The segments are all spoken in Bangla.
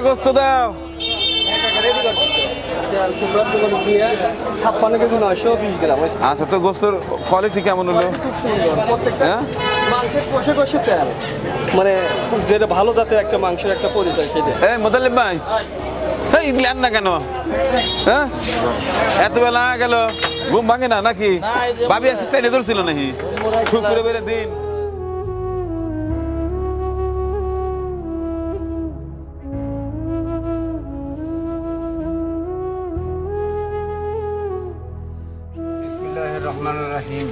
গোস্ত দাও। 56 কেজি 920 গ্রাম। আচ্ছা, তো গোস্তর কোয়ালিটি কেমন হলো? হ্যাঁ, মাংসের কষে কষে তেল, মানে যেটা ভালো জাতের একটা মাংসের একটা পরিচয় সেটা। এই মোতালেব ভাই, এই দিলেন না কেন? হ্যাঁ, এত বেলা গেল, ঘুম ভাঙে না নাকি? ভাবি আছে ট্রেনে ধরছিল নাকি? শুক্রবারের দিন। বিসমিল্লাহির রহমানির রহিম।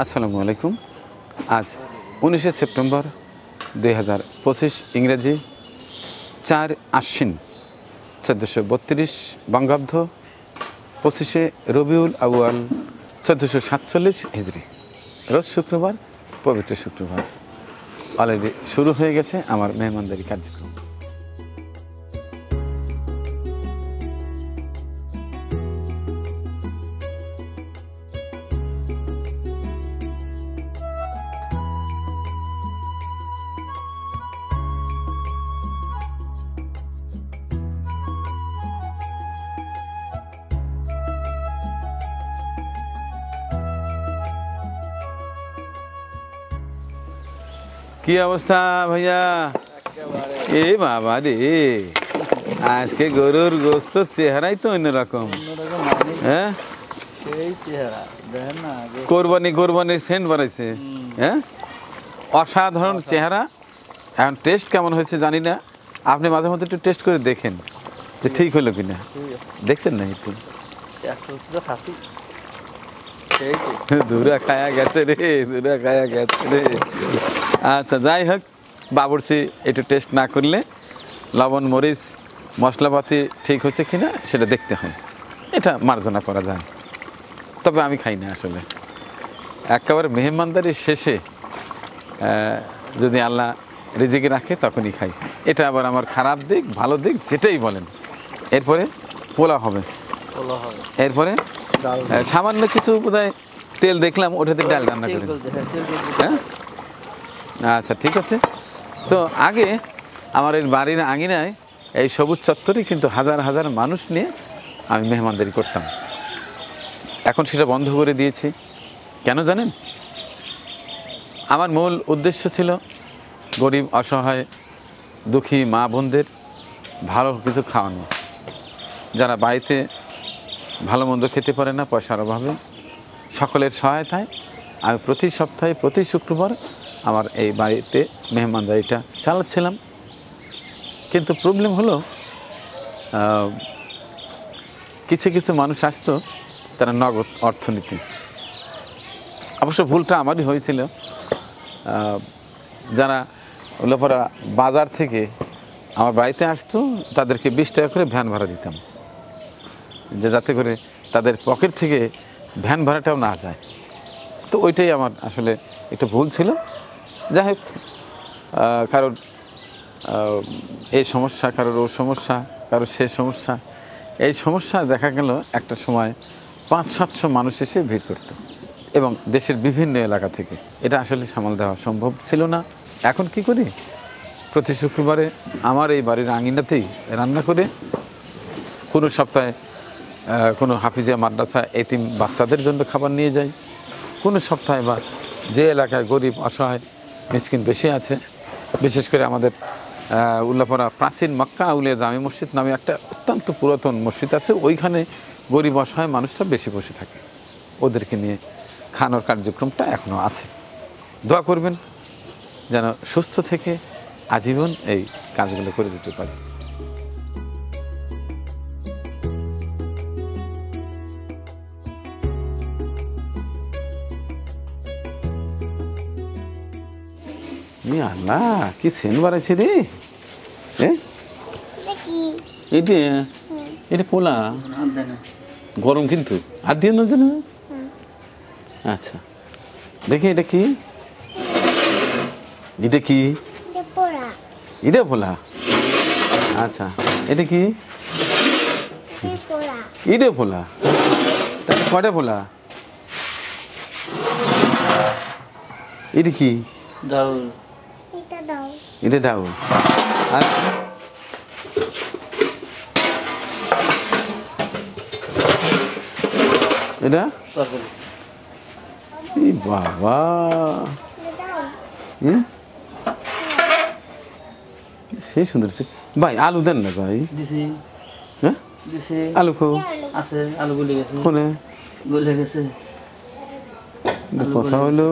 আসসালামু আলাইকুম। আজ 19শে সেপ্টেম্বর 2025 ইংরেজি, 4 আশ্বিন 1432 বঙ্গাব্দ, 25শে রবিউল আউয়াল 1447 হিজরি, রোজ শুক্রবার, পবিত্র শুক্রবার। অলরেডি শুরু হয়ে গেছে আমার মেহমানদারি কার্যক্রম। কি অবস্থা ভাইয়া? এ বাবা রে, আজকে গরুর গোস্ত চেহারাই তো অন্যরকম। হ্যাঁ, কোরবানির সেন্ট বাড়াইছে। হ্যাঁ, অসাধারণ চেহারা। এখন টেস্ট কেমন হয়েছে জানি না, আপনি মাঝে মধ্যে একটু টেস্ট করে দেখেন যে ঠিক হলো কিনা। দেখছেন না একটু? দূরা খায়া গেছে রে, দূরা খায়া গেছে রে। আচ্ছা, যাই হোক, বাবুর্চি একটু টেস্ট না করলে লবণ মরিচ মশলাপাতি ঠিক হয়েছে কিনা সেটা দেখতে হয়, এটা মার্জনা করা যায়। তবে আমি খাই না আসলে, একেবারে মেহমানদারি শেষে যদি আল্লাহ রিজিকে রাখে তখনই খাই। এটা আবার আমার খারাপ দিক ভালো দিক যেটাই বলেন। এরপরে পোলা হবে, এরপরে সামান্য কিছু বোধহয় তেল দেখলাম, ওটাতে ডাল রান্না করি। হ্যাঁ, আচ্ছা ঠিক আছে। তো আগে আমার এই বাড়ির আঙিনায় এই সবুজ চত্বরে কিন্তু হাজার হাজার মানুষ নিয়ে আমি মেহমানদারি করতাম। এখন সেটা বন্ধ করে দিয়েছি। কেন জানেন? আমার মূল উদ্দেশ্য ছিল গরিব অসহায় দুঃখী মা বোনদের ভালো কিছু খাওয়ানো, যারা বাড়িতে ভালো মন্দ খেতে পারে না পয়সার অভাবে। সকলের সহায়তায় আমি প্রতি সপ্তাহে প্রতি শুক্রবার আমার এই বাড়িতে মেহমানদারিটা চালাচ্ছিলাম। কিন্তু প্রবলেম হলো, কিছু কিছু মানুষ আসতো, তারা নগদ অর্থনীতি। অবশ্য ভুলটা আমারই হয়েছিল। যারা উল্লাপাড়া বাজার থেকে আমার বাড়িতে আসতো, তাদেরকে 20 টাকা করে ভ্যান ভাড়া দিতাম, যে যাতে করে তাদের পকেট থেকে ভ্যান ভাড়াটাও না যায়। তো ওইটাই আমার আসলে একটু ভুল ছিল। যাই হোক, কারোর এই সমস্যা, কারোর ও সমস্যা, কারোর সে সমস্যা, এই সমস্যা দেখা গেল একটা সময় 500-700 মানুষ এসে ভিড় করত, এবং দেশের বিভিন্ন এলাকা থেকে। এটা আসলে সামাল দেওয়া সম্ভব ছিল না। এখন কি করি, প্রতি শুক্রবারে আমার এই বাড়ির আঙিনাতেই রান্না করে কোনো সপ্তাহে কোনো হাফিজিয়া মাদ্রাসা এতিম বাচ্চাদের জন্য খাবার নিয়ে যাই, কোনো সপ্তাহে বা যে এলাকায় গরিব অসহায় মিসকিন বেশি আছে, বিশেষ করে আমাদের উল্লাপাড়া প্রাচীন মক্কা আউলিয়া জামে মসজিদ নামে একটা অত্যন্ত পুরাতন মসজিদ আছে, ওইখানে গরিব অসহায় মানুষরা বেশি বসে থাকে, ওদেরকে নিয়ে খাওয়ানোর কার্যক্রমটা এখনও আছে। দোয়া করবেন যেন সুস্থ থেকে আজীবন এই কাজগুলো করে দিতে পারি। আল্লাহ, কি সেন বাড়াইছে রে! এটা এটা পোলা গরম, কিন্তু আর দিয়ে না জানো। আচ্ছা দেখি, এটা কি? এটা কি? এটা পোলা। আচ্ছা, এটা কি? কি ইটে ফোলা তাহলে কটা ফোলা এটা কি ডাউল এটা ডাউল আর এটা তরকারি ই বাবা হুম সেই সুন্দর ভাই আলু দেন না ভাই দিছি হ্যাঁ দিছি আলু খো আছে আলু গলে গেছে কোনে গলে গেছে কথা হলো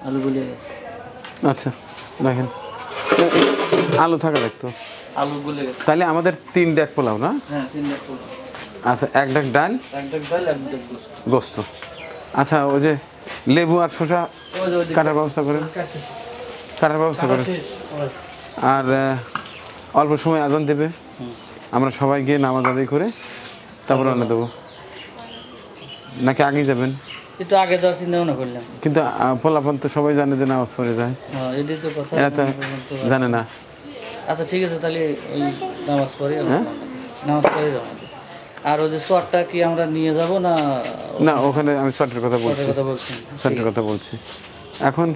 আলু গলে গেছে আচ্ছা রাখেন আলু থাকা দেখতো আলু গলে গেছে তাহলে আমাদের 3 ডাক পোলাও না হ্যাঁ 3 ডাক পোলাও আচ্ছা 1 ডাক ডাল এক ডাক ডাল এক ডাক গোশত গোস্ত আচ্ছা ওই যে লেবু আর শসা কাটার ব্যবস্থা করেন কাটার ব্যবস্থা করেন আর অল্প সময় আজান দেবে আমরা সবাই গিয়ে নামাজ আদায় করে তারপর রান্না দেবো নাকি আগে যাবেন একটু আগে যাওয়ার চিন্তা ভাবনা করলাম কিন্তু পোলাপান তো সবাই জানে যে নামাজ পড়ে যায় হ্যাঁ এটাই তো কথা এরা তো জানে না আচ্ছা ঠিক আছে তাহলে ওই নামাজ পড়ে নামাজ পড়ে রওনা দিই। আর ওই যে চটটা কি আমরা নিয়ে যাব না না ওখানে আমি শর্টের কথা বলছি কথা বলছি শর্টের কথা বলছি এখন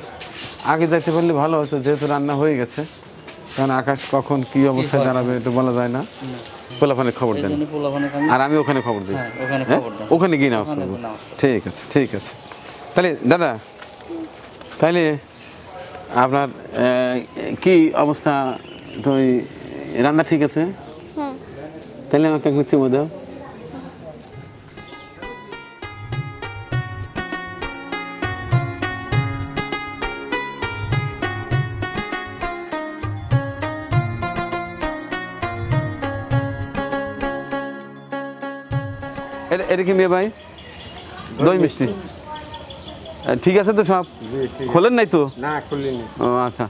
আগে যাইতে পারলে ভালো হতো যেহেতু রান্না হয়ে গেছে কারণ আকাশ কখন কি অবস্থায় দাঁড়াবে এটা বলা যায় না পোলাপানে খবর দেন জন্য পোলাপানে আমি আর আমি ওখানে খবর দিই হ্যাঁ ওখানে হ্যাঁ? খবর দাও ওখানে গিয়ে নামাজ পড়বো নামাজ ঠিক আছে ঠিক আছে তাহলে দাদা তাহলে আপনার কি অবস্থা তো ওই রান্না ঠিক আছে তাহলে আমাকে একটু চুমো দাও এটা কি মেয়ে ভাই দই মিষ্টি ঠিক আছে তো সব খোলেন নাই তো না খুলিনি ও আচ্ছা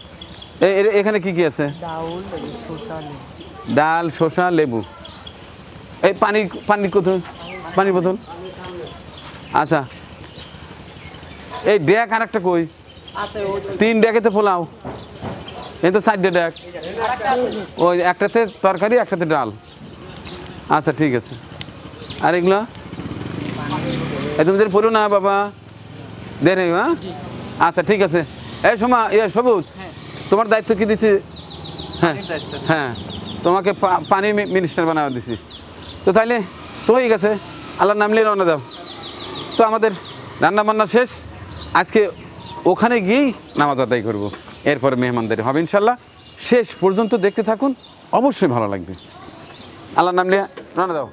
এখানে কি কি আছে ডাল শসা লেবু এই পানি কোথায় পানির বোতল আচ্ছা এই ড্যাক আর একটা কই 3 ড্যাকেতে পোলাও এই তো 4টে ড্যাক ওই একটাতে তরকারি একটাতে ডাল আচ্ছা ঠিক আছে আর এগুলো এই তুমি পড়ো না বাবা দে রে হ্যাঁ আচ্ছা ঠিক আছে এই সোমা সবুজ তোমার দায়িত্ব কি দিচ্ছি হ্যাঁ হ্যাঁ তোমাকে পানি মিনিস্টার বানাও দিছি তো তাইলে তো হয়ে গেছে আল্লাহর নাম নিয়ে রওনা দাও তো আমাদের রান্না বান্না শেষ আজকে ওখানে গিয়েই নামাজ আদায় করবো এরপরে মেহমানদারি হবে ইনশাল্লাহ শেষ পর্যন্ত দেখতে থাকুন অবশ্যই ভালো লাগবে আল্লাহর নাম নিয়ে রওনা দাও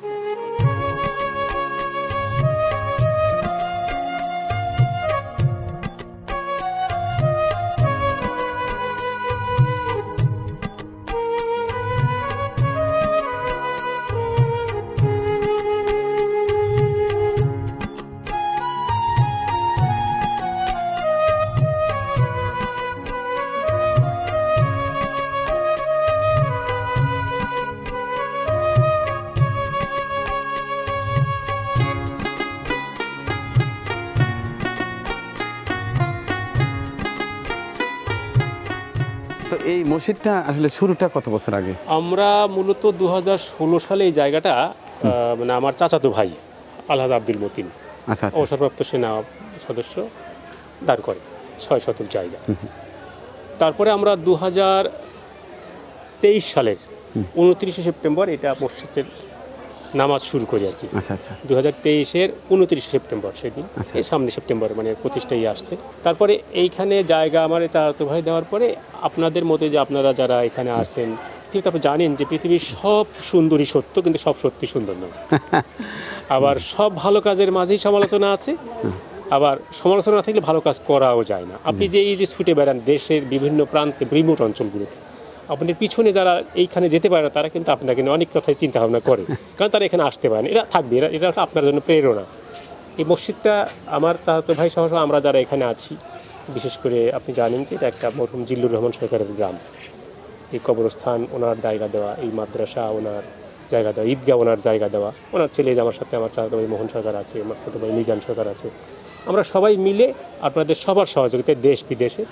তো এই মসজিদটা আসলে শুরুটা কত বছর আগে আমরা মূলত 2016 সালে এই জায়গাটা মানে আমার চাচাতো ভাই আলহাজ আব্দুল মতিন আচ্ছা আচ্ছা অবসরপ্রাপ্ত সেনা সদস্য দাঁড় করে 6 শতক জায়গা তারপরে আমরা 2023 সালের 29 সেপ্টেম্বর এটা মসজিদের নামাজ শুরু করি আর কি আচ্ছা আচ্ছা 2023-এর 29 সেপ্টেম্বর সেদিন আচ্ছা। এই সামনে সেপ্টেম্বর মানে 25টাই আসছে তারপরে এইখানে জায়গা আমার চাচাতো ভাই দেওয়ার পরে আপনাদের মতে যে আপনারা যারা এখানে আসেন ঠিক তারপর জানেন যে পৃথিবীর সব সুন্দরী সত্য কিন্তু সব সত্যি সুন্দর নয় আবার সব ভালো কাজের মাঝেই সমালোচনা আছে আবার সমালোচনা না থাকলে ভালো কাজ করাও যায় না আপনি যে এই যে ছুটে বেড়ান দেশের বিভিন্ন প্রান্তে রিমোট অঞ্চলগুলোতে আপনার পিছনে যারা এইখানে যেতে পারে না তারা কিন্তু আপনাকে নিয়ে অনেক কথাই চিন্তা ভাবনা করে কারণ তারা এখানে আসতে পারে না এরা থাকবে এটা আপনার জন্য প্রেরণা এই মসজিদটা আমার চাচাতো ভাই সহ আমরা যারা এখানে আছি বিশেষ করে আপনি জানেন যে এটা একটা মরহুম জিল্লুর রহমান সরকারের গ্রাম এই কবরস্থান ওনার জায়গা দেওয়া এই মাদ্রাসা ওনার জায়গা দেওয়া ঈদগাহ ওনার জায়গা দেওয়া ওনার ছেলে আমার সাথে আমার চাচাতো ভাই মোহন সরকার আছে আমার ছোটো ভাই মিজান সরকার আছে আমরা সবাই মিলে আপনাদের সবার সহযোগিতায় দেশ বিদেশে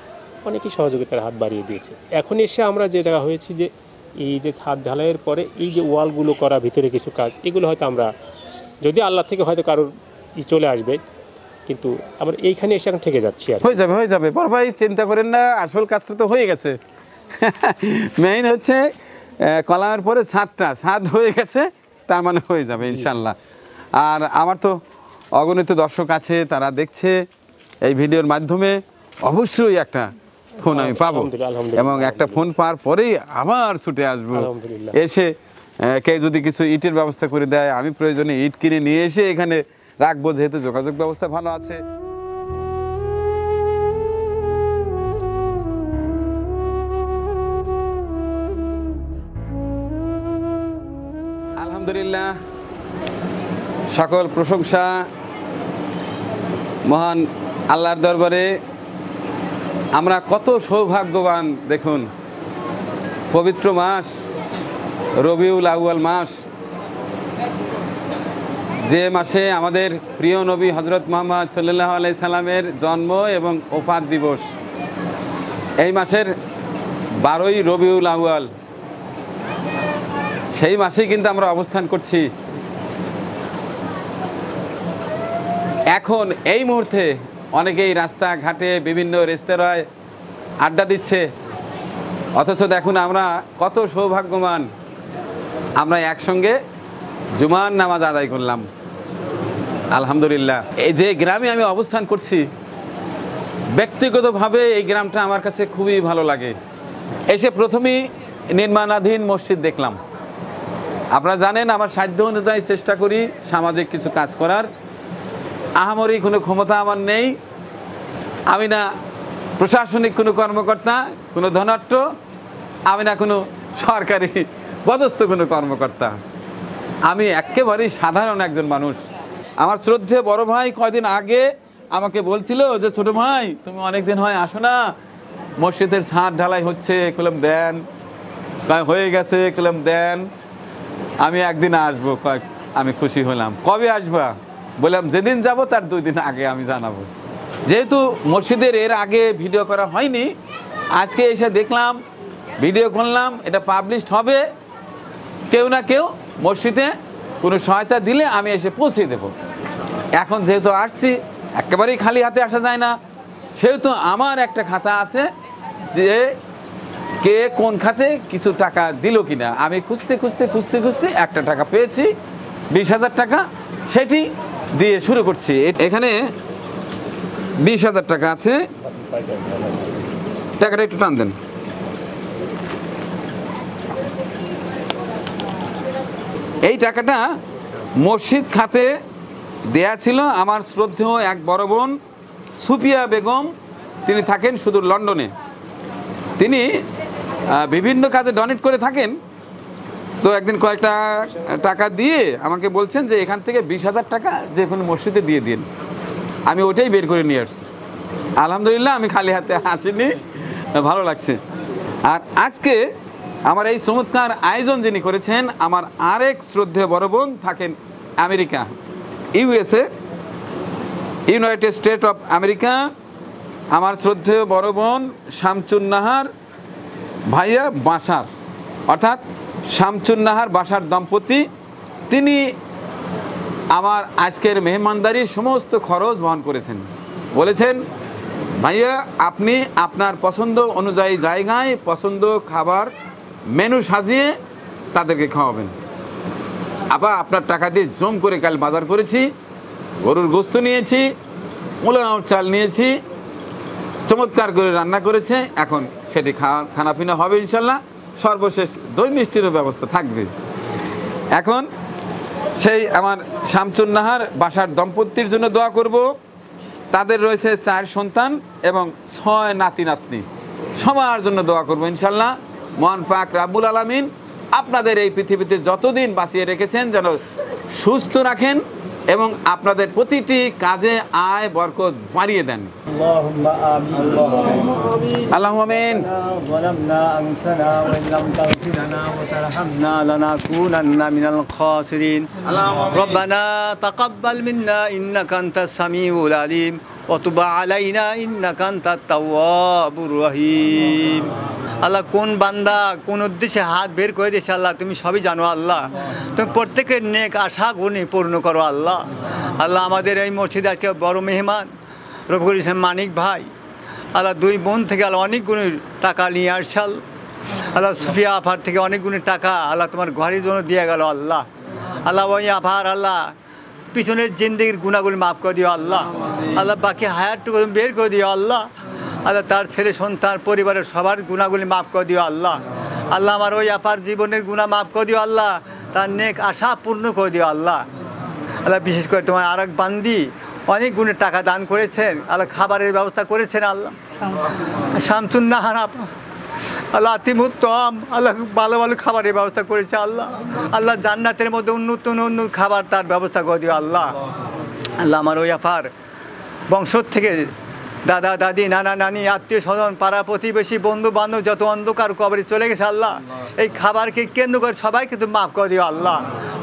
অনেকেই সহযোগিতার হাত বাড়িয়ে দিয়েছে এখন এসে আমরা যে জায়গা হয়েছি যে এই যে ছাদ ঢালাইয়ের পরে এই যে ওয়ালগুলো করা ভিতরে কিছু কাজ এগুলো হয়তো আমরা যদি আল্লাহ থেকে হয়তো কারোর চলে আসবে, কিন্তু আবার এইখানে এসে এখন থেকে যাচ্ছি আর কি। হয়ে যাবে বড় ভাই, চিন্তা করেন না, আসল কাজটা তো হয়ে গেছে। মেইন হচ্ছে কলামের পরে ছাদ হয়ে গেছে, তার মানে হয়ে যাবে ইনশাল্লাহ। আর আমার তো অগণিত দর্শক আছে, তারা দেখছে এই ভিডিওর মাধ্যমে, অবশ্যই একটা ফোন আমি পাবো, আলহামদুলিল্লাহ, এবং একটা ফোন পাওয়ার পরেই আবার ছুটে আসবো। আলহামদুলিল্লাহ। এসে কে যদি কিছু ইটের ব্যবস্থা করে দেয়, আমি প্রয়োজনে ইট কিনে নিয়ে এসে এখানে রাখবো, যেহেতু যোগাযোগ ব্যবস্থা ভালো আছে। আলহামদুলিল্লাহ, সকল প্রশংসা মহান আল্লাহর দরবারে। আমরা কত সৌভাগ্যবান দেখুন, পবিত্র মাস রবিউল আউয়াল মাস, যে মাসে আমাদের প্রিয় নবী হজরত মুহাম্মদ সাল্লাল্লাহু আলাইহি সাল্লামের জন্ম এবং ওফাত দিবস। এই মাসের 12ই রবিউল আউয়াল, সেই মাসেই কিন্তু আমরা অবস্থান করছি। এখন এই মুহূর্তে অনেকেই রাস্তাঘাটে বিভিন্ন রেস্তোরাঁয় আড্ডা দিচ্ছে, অথচ দেখুন আমরা কত সৌভাগ্যবান, আমরা একসঙ্গে জুমার নামাজ আদায় করলাম। আলহামদুলিল্লাহ। এই যে গ্রামে আমি অবস্থান করছি, ব্যক্তিগতভাবে এই গ্রামটা আমার কাছে খুবই ভালো লাগে। এসে প্রথমেই নির্মাণাধীন মসজিদ দেখলাম। আপনারা জানেন আমার সাধ্য অনুযায়ী চেষ্টা করি সামাজিক কিছু কাজ করার। আহামরি কোনো ক্ষমতা আমার নেই, আমি না প্রশাসনিক কোনো কর্মকর্তা, কোনো ধনাঢ্য, আমি না কোনো সরকারি পদস্থ কোনো কর্মকর্তা, আমি একেবারেই সাধারণ একজন মানুষ। আমার শ্রদ্ধেয় বড় ভাই কয়দিন আগে আমাকে বলছিল যে ছোট ভাই তুমি অনেকদিন হয় আসো না, মসজিদের ছাদ ঢালাই হচ্ছে, কলম দেন, হয়ে গেছে, কলম দেন, আমি একদিন আসবো। আমি খুশি হলাম। কবে আসবা? বললাম যেদিন যাব তার 2 দিন আগে আমি জানাবো। যেহেতু মসজিদের এর আগে ভিডিও করা হয়নি, আজকে এসে দেখলাম, ভিডিও করলাম, এটা পাবলিশড হবে। কেউ না কেউ মসজিদে কোনো সহায়তা দিলে আমি এসে পৌঁছে দেব। এখন যেহেতু আসছি, একেবারেই খালি হাতে আসা যায় না, সেহেতু আমার একটা খাতা আছে যে কে কোন খাতে কিছু টাকা দিল কিনা। আমি খুঁজতে একটা টাকা পেয়েছি, 20,000 টাকা, সেটি দিয়ে শুরু করছি। এখানে 20,000 টাকা আছে, টাকাটা একটু টান দেন। এই টাকাটা মসজিদ খাতে দেয়া ছিল আমার শ্রদ্ধেয় এক বড় বোন সুফিয়া বেগম, তিনি থাকেন সুদূর লন্ডনে। তিনি বিভিন্ন কাজে ডোনেট করে থাকেন। তো একদিন কয়েকটা টাকা দিয়ে আমাকে বলছেন যে এখান থেকে 20,000 টাকা যে কোনো মসজিদে দিয়ে দিন। আমি ওটাই বের করে নিয়ে আসছি। আলহামদুলিল্লাহ, আমি খালি হাতে আসিনি, ভালো লাগছে। আর আজকে আমার এই চমৎকার আয়োজন যিনি করেছেন, আমার আরেক শ্রদ্ধেয় বড় বোন থাকেন America, USA, United state of America. আমার শ্রদ্ধেয় বড় বোন শামচুন্নাহার ভাইয়া বাসার, অর্থাৎ শামচুন্নাহার বাসার দম্পতি, তিনি আমার আজকের মেহমানদারির সমস্ত খরচ বহন করেছেন। বলেছেন ভাইয়া আপনি আপনার পছন্দ অনুযায়ী জায়গায় পছন্দ খাবার মেনু সাজিয়ে তাদেরকে খাওয়াবেন। আপনার টাকা দিয়ে জম করে কাল বাজার করেছি, গরুর গোস্ত নিয়েছি, পোলাও চাল নিয়েছি, চমৎকার করে রান্না করেছে। এখন সেটি খানাপিনা হবে ইনশাল্লাহ, সর্বশেষ দই মিষ্টিরও ব্যবস্থা থাকবে। এখন সেই আমার শামচুন্নাহার বাসার দম্পতির জন্য দোয়া করব। তাদের রয়েছে 4 সন্তান এবং 6 নাতি নাতনি, সবার জন্য দোয়া করব ইনশাল্লাহ। মহান পাক রাব্বুল আলামিন আপনাদের এই পৃথিবীতে যতদিন বাঁচিয়ে রেখেছেন যেন সুস্থ রাখেন এবং আপনাদের প্রতিটি কাজে আয় বরকত বাড়িয়ে দেন। اللهم آمين. আল্লাহুম্মা আমিন। ظلمنا أنفسنا وإن لم تغفر لنا وترحمنا لنكونن من الخاسرين. ربنا تقبل منا إنك أنت السميع العليم وتب علينا إنك أنت التواب الرحيم. আল্লাহ কোন বান্দা কোন উদ্দেশ্যে হাত বের করে দিয়েছে আল্লাহ তুমি সবই জানো আল্লাহ। তুমি প্রত্যেকের নেক আশা গুণে পূর্ণ করো আল্লাহ। আল্লাহ আমাদের এই মসজিদে আজকে বড় মেহমান রফিকুল ইসলাম মানিক ভাই আল্লাহ 2 বোন থেকে আল্লাহ অনেক গুণের টাকা নিয়ে আসছে আল্লাহ। সুফিয়া আফার থেকে অনেক গুণের টাকা আল্লাহ তোমার ঘরের জন্য দিয়ে গেল আল্লাহ। আল্লাহ ওই আফার আল্লাহ পিছনের জিন্দেগির গুণাগুলি মাফ করে দিও আল্লাহ। আল্লাহ বাকি হায়ারটুকু তুমি বের করে দিও আল্লাহ। আল্লাহ তার ছেলে সন্তান পরিবারের সবার গুণাগুলি মাফ করে দিও আল্লাহ। আল্লাহ আমার ওই আপার জীবনের গুণা মাফ করে দিও আল্লাহ। তার নেক আশা পূর্ণ করে দিও আল্লাহ। আল্লাহ বিশেষ করে তোমার আর এক বান্দি অনেক গুণের টাকা দান করেছেন আল্লাহ, খাবারের ব্যবস্থা করেছেন আল্লাহ। শামসুন্নাহার আল্লাহ আতিমুত্তম আল্লাহ ভালো ভালো খাবারের ব্যবস্থা করেছে আল্লাহ। আল্লাহ জান্নাতের মধ্যে উন্নত উন্নত খাবার তার ব্যবস্থা করে দিও আল্লাহ। আল্লাহ আমার ওই আফার বংশ থেকে দাদা দাদি নানা নানি আত্মীয় স্বজন পাড়া প্রতিবেশী বন্ধু বান্ধব যত অন্ধকার কবরে চলে গেছে আল্লাহ, এই খাবারকে কেন্দ্র করে সবাইকে তুমি মাফ করে দিও আল্লাহ।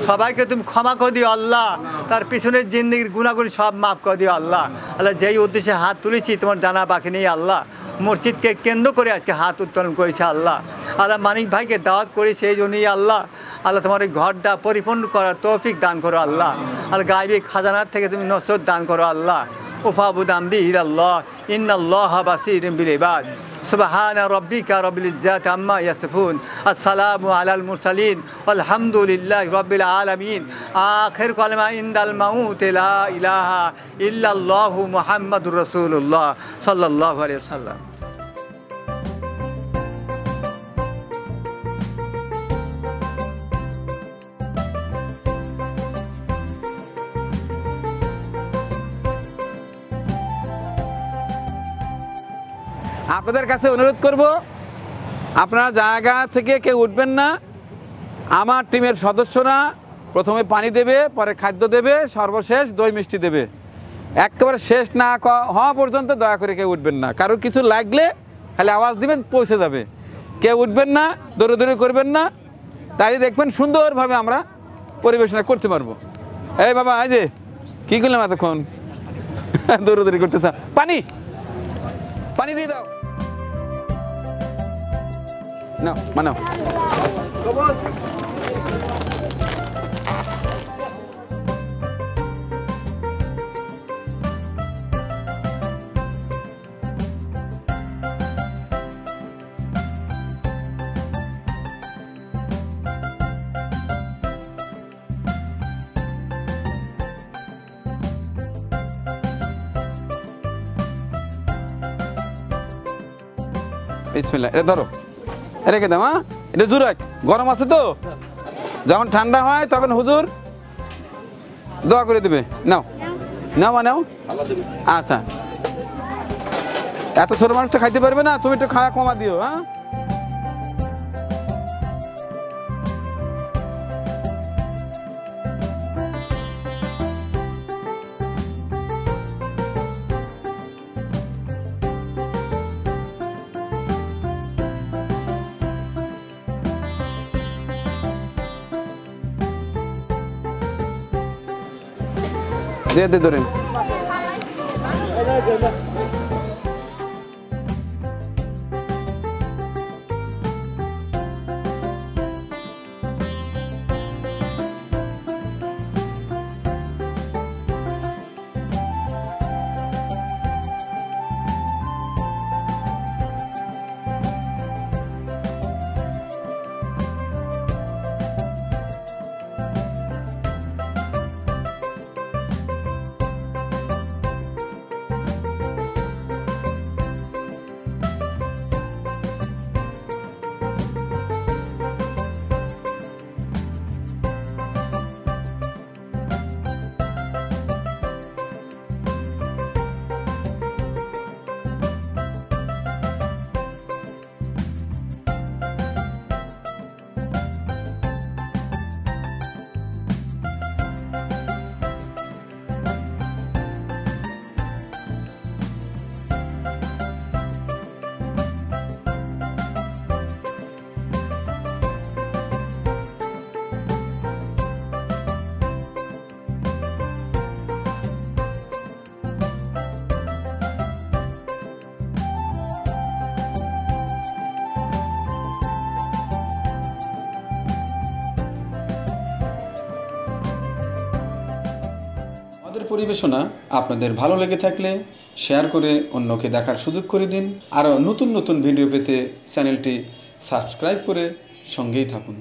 সবাইকে তুমি ক্ষমা করে দিও আল্লাহ। তার পিছনের জিন্দগির গুণাগুলি সব মাফ করে দিও আল্লাহ। আল্লাহ যেই উদ্দেশ্যে হাত তুলেছি তোমার জানা বাকি নেই আল্লাহ। মসজিদকে কেন্দ্র করে আজকে হাত উত্তোলন করেছে আল্লাহ। আল্লাহ মানিক ভাইকে দাওয়াত করেছে এই জন্যই আল্লাহ। আল্লাহ তোমার এই ঘরটা পরিপূর্ণ করার তৌফিক দান করো আল্লাহ। আল্লাহ গায়বী খাজানার থেকে তুমি নসরত দান করো আল্লাহ। وفاعبد أمري إلى الله إن الله بصير بالعباد سبحان ربك رب العزة عما يصفون السلام على المرسلين والحمد لله رب العالمين آخر كلمة عند الموت لا إله إلا الله محمد رسول الله صلى الله عليه وسلم. আপনাদের কাছে অনুরোধ করব, আপনারা জায়গা থেকে কেউ উঠবেন না। আমার টিমের সদস্যরা প্রথমে পানি দেবে, পরে খাদ্য দেবে, সর্বশেষ দই মিষ্টি দেবে। একেবারে শেষ না হওয়া পর্যন্ত দয়া করে কেউ উঠবেন না। কারো কিছু লাগলে খালি আওয়াজ দিবেন, পৌঁছে যাবে। কেউ উঠবেন না, দৌড়াদৌড়ি করবেন না, তাই দেখবেন সুন্দরভাবে আমরা পরিবেশনা করতে পারবো। এই বাবা, এই যে কী করলাম এতক্ষণ, দৌড়াদৌড়ি করতে চাও, পানি পানি দিয়ে দাও। নাও মানাও। বিসমিল্লাহ, এটা ধরো, রেখে দাও। হ্যাঁ, এটা জুরাক, গরম আছে তো, যখন ঠান্ডা হয় তখন হুজুর দোয়া করে দেবে। নাও নাও নাও। আচ্ছা, এত ছোট মানুষ তো খাইতে পারবে না, তুমি একটু খাওয়া কমা দিও। হ্যাঁ, দিয়ে দে ধরেন। পরিবেশনা আপনাদের ভালো লেগে থাকলে শেয়ার করে অন্যকে দেখার সুযোগ করে দিন। আরও নতুন নতুন ভিডিও পেতে চ্যানেলটি সাবস্ক্রাইব করে সঙ্গেই থাকুন।